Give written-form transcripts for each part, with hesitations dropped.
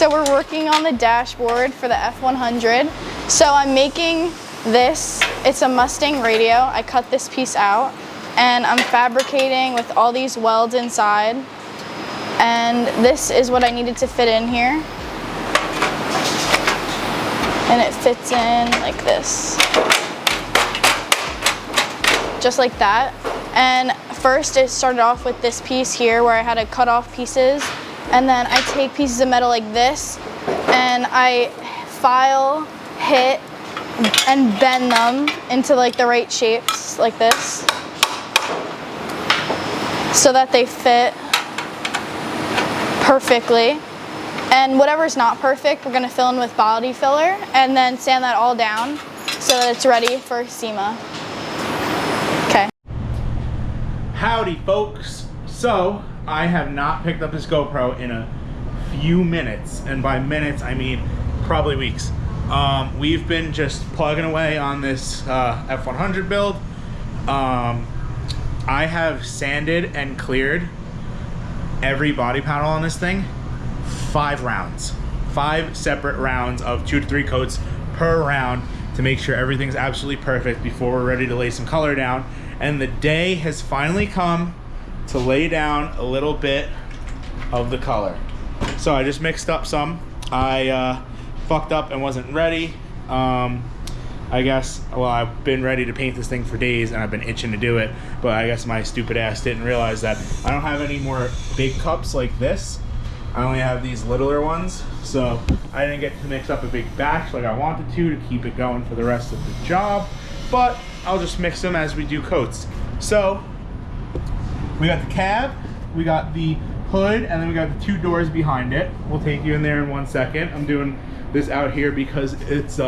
So we're working on the dashboard for the F100. So I'm making this, it's a Mustang radio. I cut this piece out and I'm fabricating with all these welds inside. And this is what I needed to fit in here. And it fits in like this. Just like that. And first it started off with this piece here where I had to cut off pieces. And then I take pieces of metal like this and I file, hit, and bend them into like the right shapes like this so that they fit perfectly. And whatever's not perfect, we're gonna fill in with body filler and then sand that all down so that it's ready for SEMA. Okay. Howdy folks. So I have not picked up this GoPro in a few minutes, and by minutes I mean probably weeks. We've been just plugging away on this F100 build. I have sanded and cleared every body panel on this thing 5 rounds. 5 separate rounds of 2 to 3 coats per round to make sure everything's absolutely perfect before we're ready to lay some color down. And the day has finally come to lay down a little bit of the color. So I just mixed up some. I fucked up and wasn't ready. I guess, well, I've been ready to paint this thing for days and I've been itching to do it, but I guess my stupid ass didn't realize that I don't have any more big cups like this. I only have these littler ones, so I didn't get to mix up a big batch like I wanted to keep it going for the rest of the job, but I'll just mix them as we do coats. So we got the cab, we got the hood, and then we got the 2 doors behind it. We'll take you in there in 1 second. I'm doing this out here because it's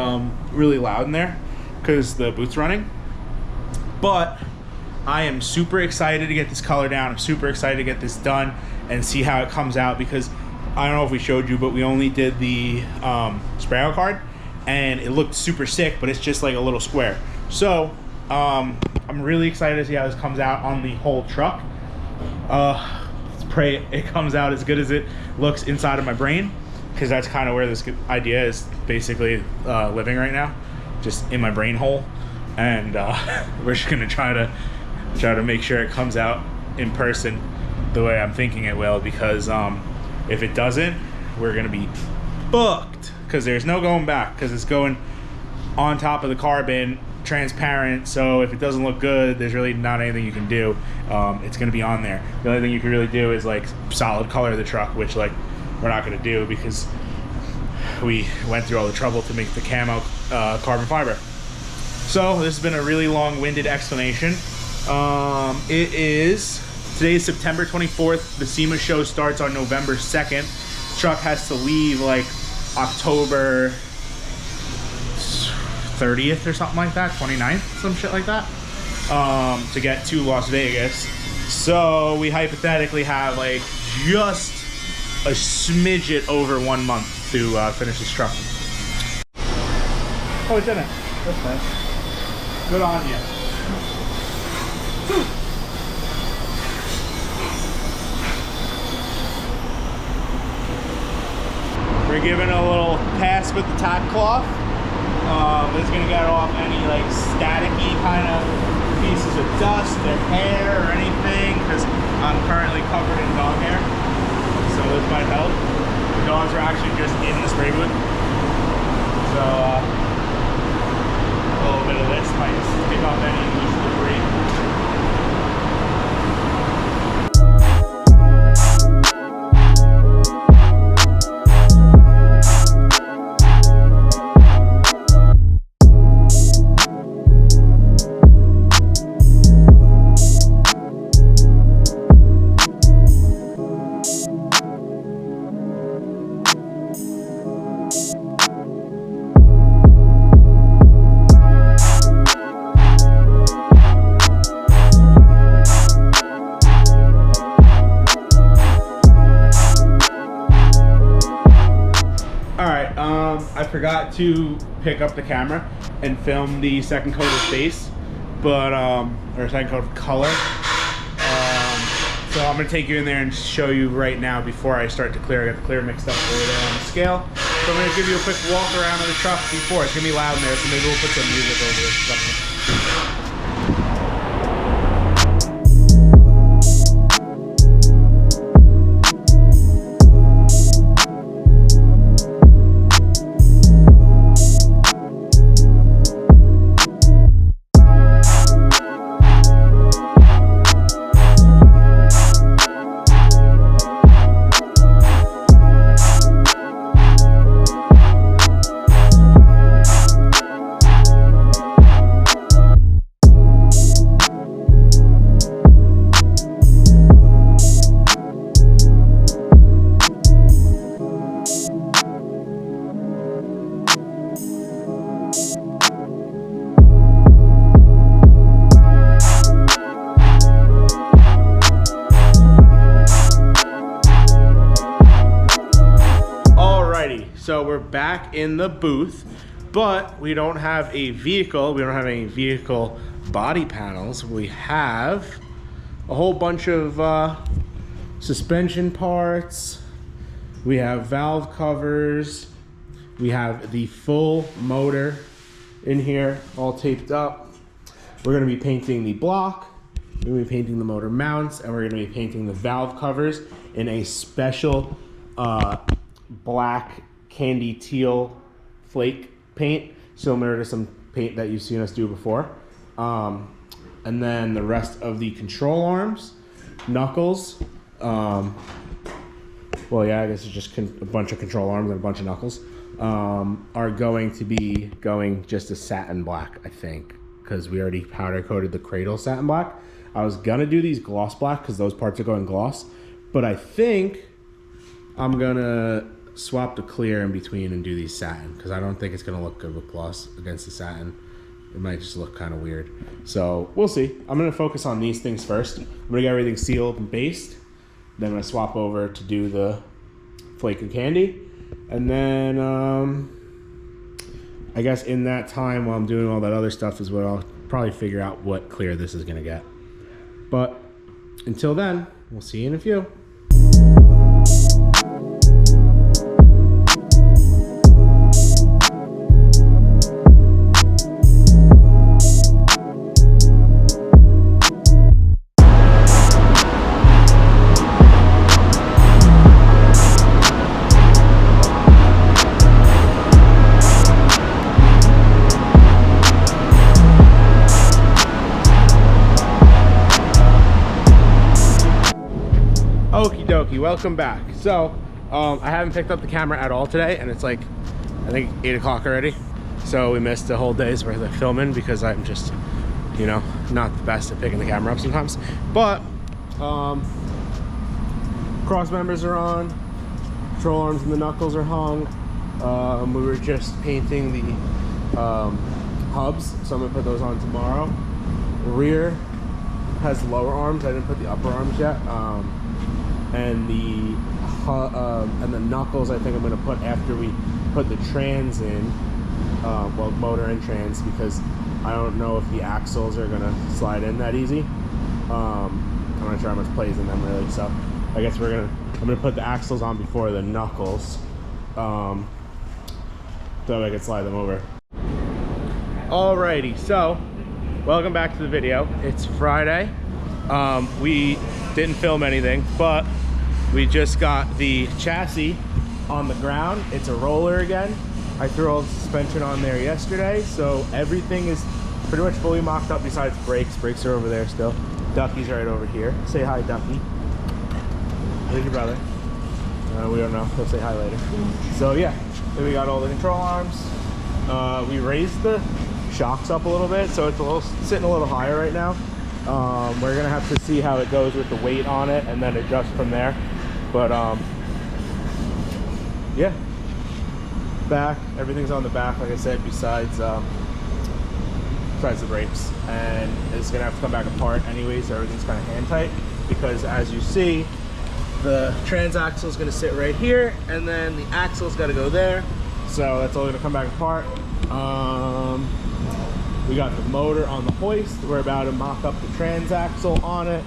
really loud in there because the boot's running. But I am super excited to get this color down. I'm super excited to get this done and see how it comes out, because I don't know if we showed you, but we only did the spray out card and it looked super sick, but it's just like a little square. So I'm really excited to see how this comes out on the whole truck. Let's pray it comes out as good as it looks inside of my brain, because that's kind of where this idea is basically living right now, just in my brain hole. And we're just gonna try to make sure it comes out in person the way I'm thinking it will, because if it doesn't, we're gonna be fucked, because there's no going back, because it's going on top of the carbon, transparent. So if it doesn't look good, there's really not anything you can do. It's gonna be on there. The only thing you can really do is like solid color the truck, which like we're not gonna do because we went through all the trouble to make the camo carbon fiber. So this has been a really long-winded explanation. Today's September 24th. The SEMA show starts on November 2nd. The truck has to leave like October 30th or something like that, 29th, some shit like that, to get to Las Vegas. So we hypothetically have like just a smidget over 1 month to finish this truck. Oh, it's in it. That's nice. Good on you. We're giving a little pass with the tack cloth. It's gonna get off any like staticky kind of pieces of dust or hair or anything, because I'm currently covered in dog hair, so this might help. The dogs are actually just in the spray booth, so a little bit of this might pick up any loose debris. I forgot to pick up the camera and film the second coat of face, but or second coat of color. So I'm gonna take you in there and show you right now before I start to clear. I got the clear mixed up over there on the scale. So I'm gonna give you a quick walk around of the truck before. It's gonna be loud in there, so maybe we'll put some music over it. So we're back in the booth, but we don't have a vehicle. We don't have any vehicle body panels. We have a whole bunch of suspension parts. We have valve covers. We have the full motor in here, all taped up. We're gonna be painting the block. We're gonna be painting the motor mounts, and we're gonna be painting the valve covers in a special black candy teal flake paint, similar to some paint that you've seen us do before. And then the rest of the control arms, knuckles, well, yeah, I guess it's just a bunch of control arms and a bunch of knuckles, are going to be going just a satin black, I think, because we already powder coated the cradle satin black. I was gonna do these gloss black because those parts are going gloss, but I think I'm gonna swap the clear in between and do these satin, because I don't think it's gonna look good with gloss against the satin. It might just look kind of weird. So we'll see. I'm gonna focus on these things first. I'm gonna get everything sealed and based. Then I'm gonna swap over to do the flake and candy. And then I guess in that time while I'm doing all that other stuff is what I'll probably figure out what clear this is gonna get. But until then, we'll see you in a few. Okie dokie, welcome back. So, I haven't picked up the camera at all today, and it's like, I think 8 o'clock already. So we missed a whole day's worth of filming because I'm just, you know, not the best at picking the camera up sometimes. But, cross members are on, control arms and the knuckles are hung. We were just painting the hubs, so I'm gonna put those on tomorrow. The rear has lower arms, I didn't put the upper arms yet. And the knuckles I think I'm gonna put after we put the trans in, well, motor and trans, because I don't know if the axles are gonna slide in that easy. I'm not sure how much plays in them really, so I guess I'm gonna put the axles on before the knuckles, so I can slide them over. Alrighty, so welcome back to the video. It's Friday. We didn't film anything, but we just got the chassis on the ground. It's a roller again. I threw all the suspension on there yesterday, so everything is pretty much fully mocked up besides brakes. Brakes are over there still. Ducky's right over here. Say hi, Ducky. Where's your brother? We don't know. He'll say hi later. So yeah, then we got all the control arms. We raised the shocks up a little bit, so it's sitting a little higher right now. We're gonna have to see how it goes with the weight on it and then adjust from there. But yeah, back, everything's on the back, like I said, besides the brakes, and it's gonna have to come back apart anyways, so everything's kind of hand tight, because as you see, the transaxle is gonna sit right here, and then the axle's got to go there, so that's all gonna come back apart. We got the motor on the hoist. We're about to mock up the transaxle on it.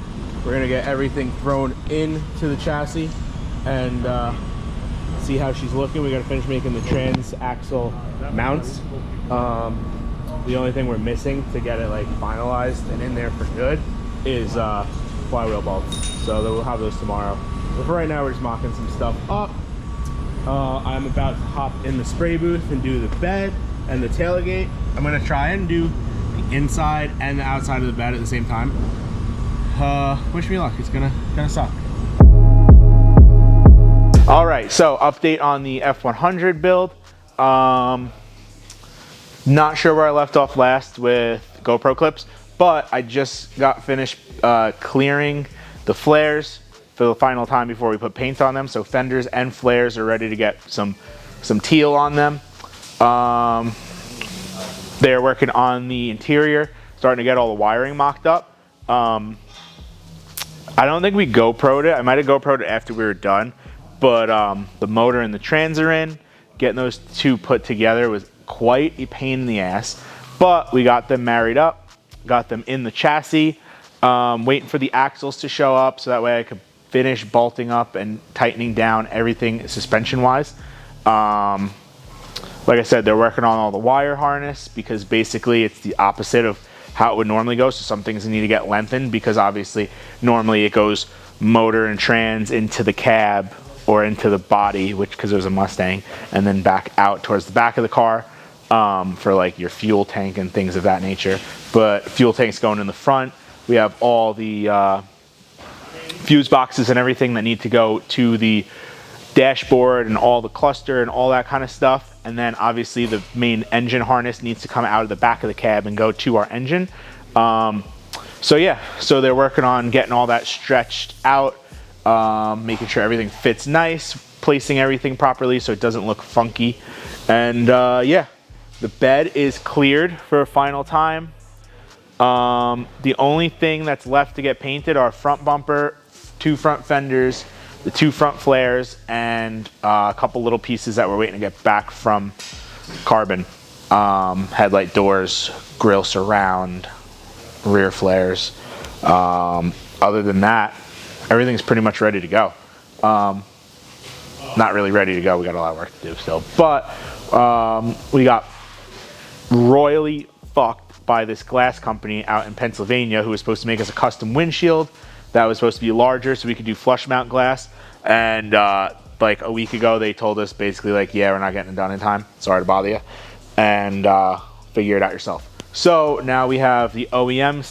We're gonna get everything thrown into the chassis and see how she's looking. We gotta finish making the trans axle mounts. The only thing we're missing to get it like finalized and in there for good is flywheel bolts. So we'll have those tomorrow. But for right now, we're just mocking some stuff up. I'm about to hop in the spray booth and do the bed and the tailgate. I'm gonna try and do the inside and the outside of the bed at the same time. Wish me luck, it's gonna suck. All right, so update on the F100 build. Not sure where I left off last with GoPro clips, but I just got finished clearing the flares for the final time before we put paint on them. So fenders and flares are ready to get some teal on them. They're working on the interior, starting to get all the wiring mocked up. I don't think we GoPro'd it. I might have GoPro'd it after we were done, but the motor and the trans are in. Getting those two put together was quite a pain in the ass, but we got them married up, got them in the chassis, waiting for the axles to show up so that way I could finish bolting up and tightening down everything suspension wise. Like I said, they're working on all the wire harness because basically it's the opposite of how it would normally go. So some things need to get lengthened because obviously normally it goes motor and trans into the cab or into the body, which because it was a Mustang, and then back out towards the back of the car for like your fuel tank and things of that nature. But fuel tank's going in the front. We have all the fuse boxes and everything that need to go to the dashboard and all the cluster and all that kind of stuff. And then obviously the main engine harness needs to come out of the back of the cab and go to our engine. So yeah, so they're working on getting all that stretched out, making sure everything fits nice, placing everything properly so it doesn't look funky. And yeah, the bed is cleared for a final time. The only thing that's left to get painted are front bumper, 2 front fenders, the 2 front flares, and a couple little pieces that we're waiting to get back from Carbon. Headlight doors, grille surround, rear flares. Other than that, everything's pretty much ready to go. Not really ready to go, we got a lot of work to do still. But we got royally fucked by this glass company out in Pennsylvania who was supposed to make us a custom windshield that was supposed to be larger so we could do flush mount glass. And like a week ago, they told us basically like, yeah, we're not getting it done in time. Sorry to bother you. And figure it out yourself. So now we have the OEM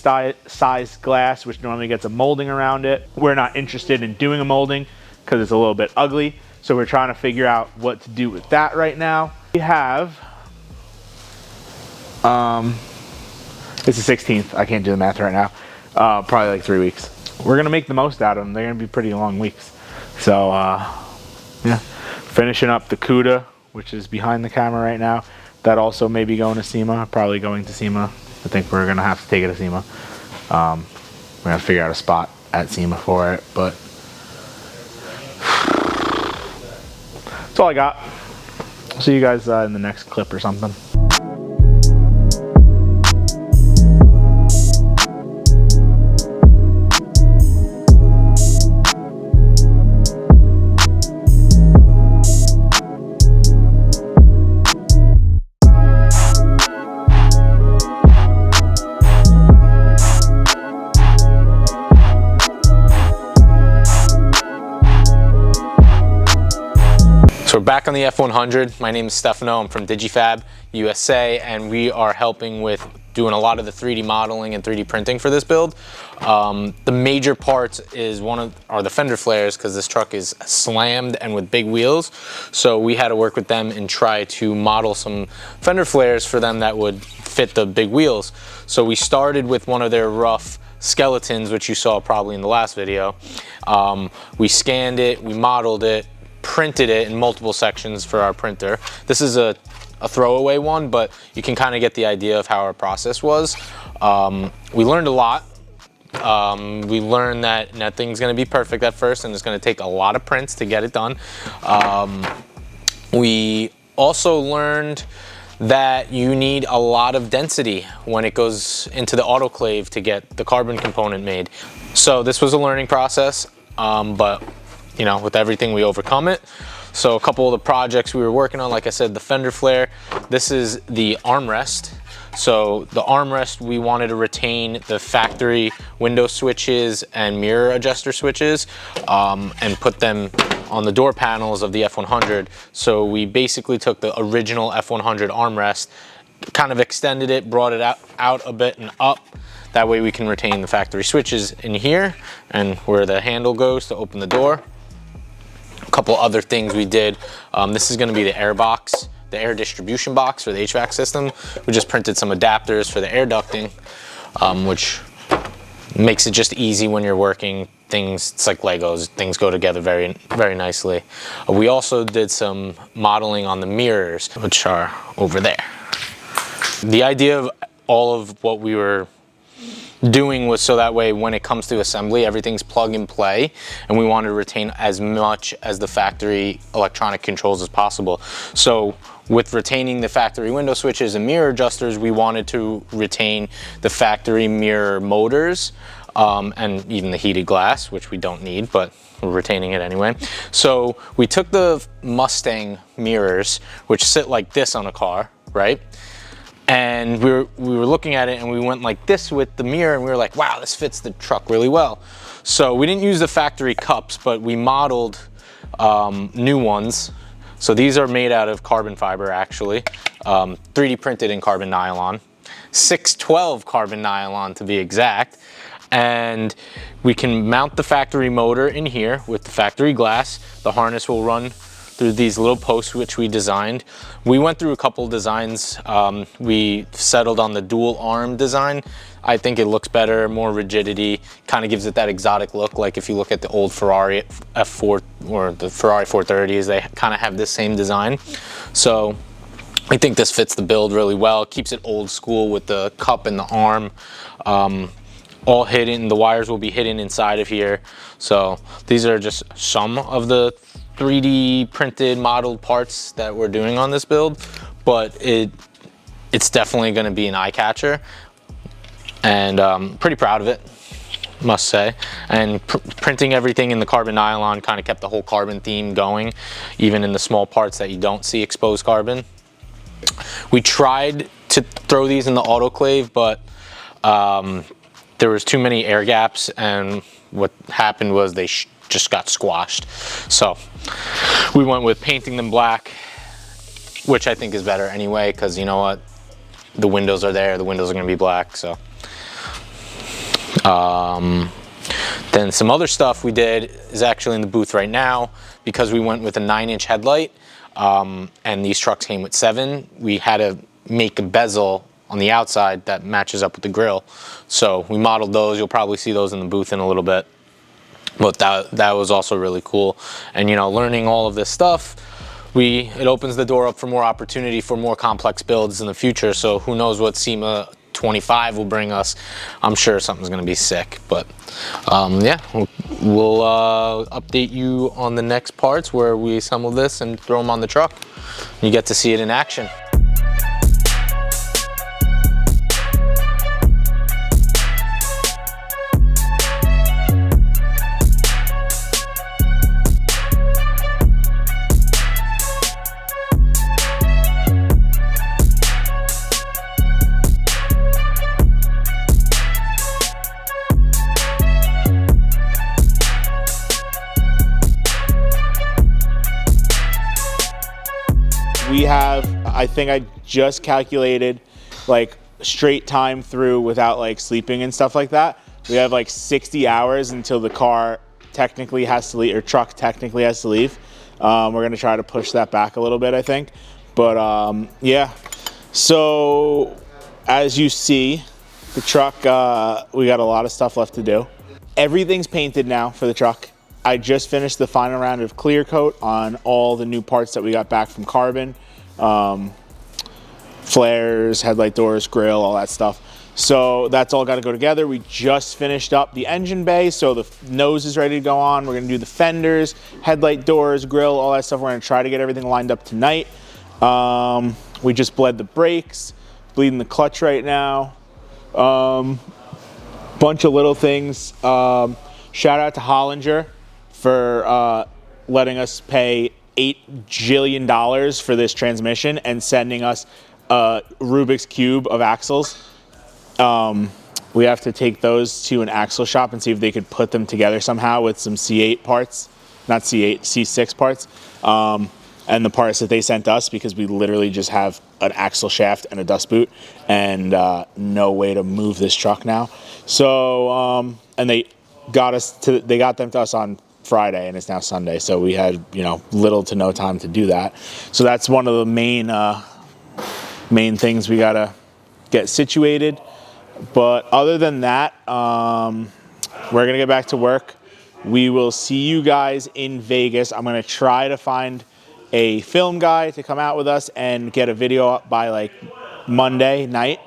size glass, which normally gets a molding around it. We're not interested in doing a molding because it's a little bit ugly. So we're trying to figure out what to do with that right now. We have, it's the 16th. I can't do the math right now. Probably like 3 weeks. We're gonna make the most out of them. They're gonna be pretty long weeks. So yeah, finishing up the CUDA, which is behind the camera right now. That also may be going to SEMA, probably going to SEMA. I think we're gonna have to take it to SEMA. We're gonna figure out a spot at SEMA for it, but that's all I got. See you guys in the next clip or something. So we're back on the F100. My name is Stefano. I'm from DigiFab USA, and we are helping with doing a lot of the 3D modeling and 3D printing for this build. The major parts is are the fender flares, because this truck is slammed and with big wheels. So we had to work with them and try to model some fender flares for them that would fit the big wheels. So we started with one of their rough skeletons, which you saw probably in the last video. We scanned it, we modeled it, printed it in multiple sections for our printer. This is a throwaway one, but you can kind of get the idea of how our process was. We learned a lot. We learned that nothing's going to be perfect at first, and it's going to take a lot of prints to get it done. We also learned that you need a lot of density when it goes into the autoclave to get the carbon component made. So this was a learning process, but you know, with everything we overcome it. So a couple of the projects we were working on, like I said, the fender flare. This is the armrest. So the armrest, we wanted to retain the factory window switches and mirror adjuster switches and put them on the door panels of the F100. So we basically took the original F100 armrest, kind of extended it, brought it out a bit and up. That way we can retain the factory switches in here and where the handle goes to open the door. A couple other things we did. This is going to be the air box, the air distribution box for the HVAC system. We just printed some adapters for the air ducting, which makes it just easy when you're working things. It's like Legos, things go together very, very nicely. We also did some modeling on the mirrors, which are over there. The idea of all of what we were doing was so that way when it comes to assembly, everything's plug and play, and we wanted to retain as much as the factory electronic controls as possible. So with retaining the factory window switches and mirror adjusters, we wanted to retain the factory mirror motors and even the heated glass, which we don't need, but we're retaining it anyway. So we took the Mustang mirrors, which sit like this on a car, right? And we were looking at it and we went like this with the mirror and we were like, wow, this fits the truck really well. So we didn't use the factory cups, but we modeled new ones. So these are made out of carbon fiber actually, 3D printed in carbon nylon, 612 carbon nylon to be exact. And we can mount the factory motor in here with the factory glass. The harness will run through these little posts which we designed. We went through a couple designs. We settled on the dual arm design. I think it looks better, more rigidity, kind of gives it that exotic look. Like if you look at the old Ferrari F4 or the Ferrari 430s, they kind of have this same design. So I think this fits the build really well. It keeps it old school with the cup and the arm. All hidden, the wires will be hidden inside of here. So these are just some of the 3D printed modeled parts that we're doing on this build, but it's definitely going to be an eye catcher, and pretty proud of it, must say. And printing everything in the carbon nylon kind of kept the whole carbon theme going, even in the small parts that you don't see exposed carbon. We tried to throw these in the autoclave, but there was too many air gaps, and what happened was they just got squashed. So we went with painting them black, which I think is better anyway, because you know what, the windows are there, the windows are going to be black. So then some other stuff we did is actually in the booth right now, because we went with a 9-inch headlight, and these trucks came with 7. We had to make a bezel on the outside that matches up with the grill. So we modeled those. You'll probably see those in the booth in a little bit. But that was also really cool. And you know, learning all of this stuff, it opens the door up for more opportunity for more complex builds in the future. So who knows what SEMA 25 will bring us. I'm sure something's gonna be sick. But yeah, we'll update you on the next parts where we assemble this and throw them on the truck. You get to see it in action. We have, I think I just calculated like straight time through without like sleeping and stuff like that. We have like 60 hours until the car technically has to leave, or truck technically has to leave. We're gonna try to push that back a little bit, I think. But yeah, so as you see, the truck, we got a lot of stuff left to do. Everything's painted now for the truck. I just finished the final round of clear coat on all the new parts that we got back from Carbon. Flares, headlight doors, grill, all that stuff. So that's all got to go together. We just finished up the engine bay, so the nose is ready to go on. We're going to do the fenders, headlight doors, grill, all that stuff. We're going to try to get everything lined up tonight. We just bled the brakes, bleeding the clutch right now. Bunch of little things. Shout out to Hollinger for letting us pay $8 jillion for this transmission and sending us a Rubik's Cube of axles. We have to take those to an axle shop and see if they could put them together somehow with some C8 parts, not C8, C6 parts, and the parts that they sent us, because we literally just have an axle shaft and a dust boot and no way to move this truck now. So, and they got them to us on Friday, and it's now Sunday, so we had, you know, little to no time to do that. So that's one of the main things we gotta get situated. But other than that, we're gonna get back to work. We will see you guys in Vegas. I'm gonna try to find a film guy to come out with us and get a video up by like Monday night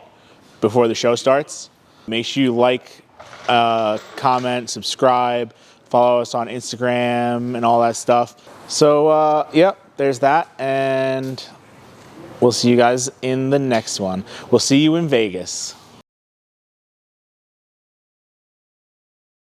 before the show starts. Make sure you like, comment, subscribe, follow us on Instagram and all that stuff. So, yep, there's that, and we'll see you guys in the next one. We'll see you in Vegas.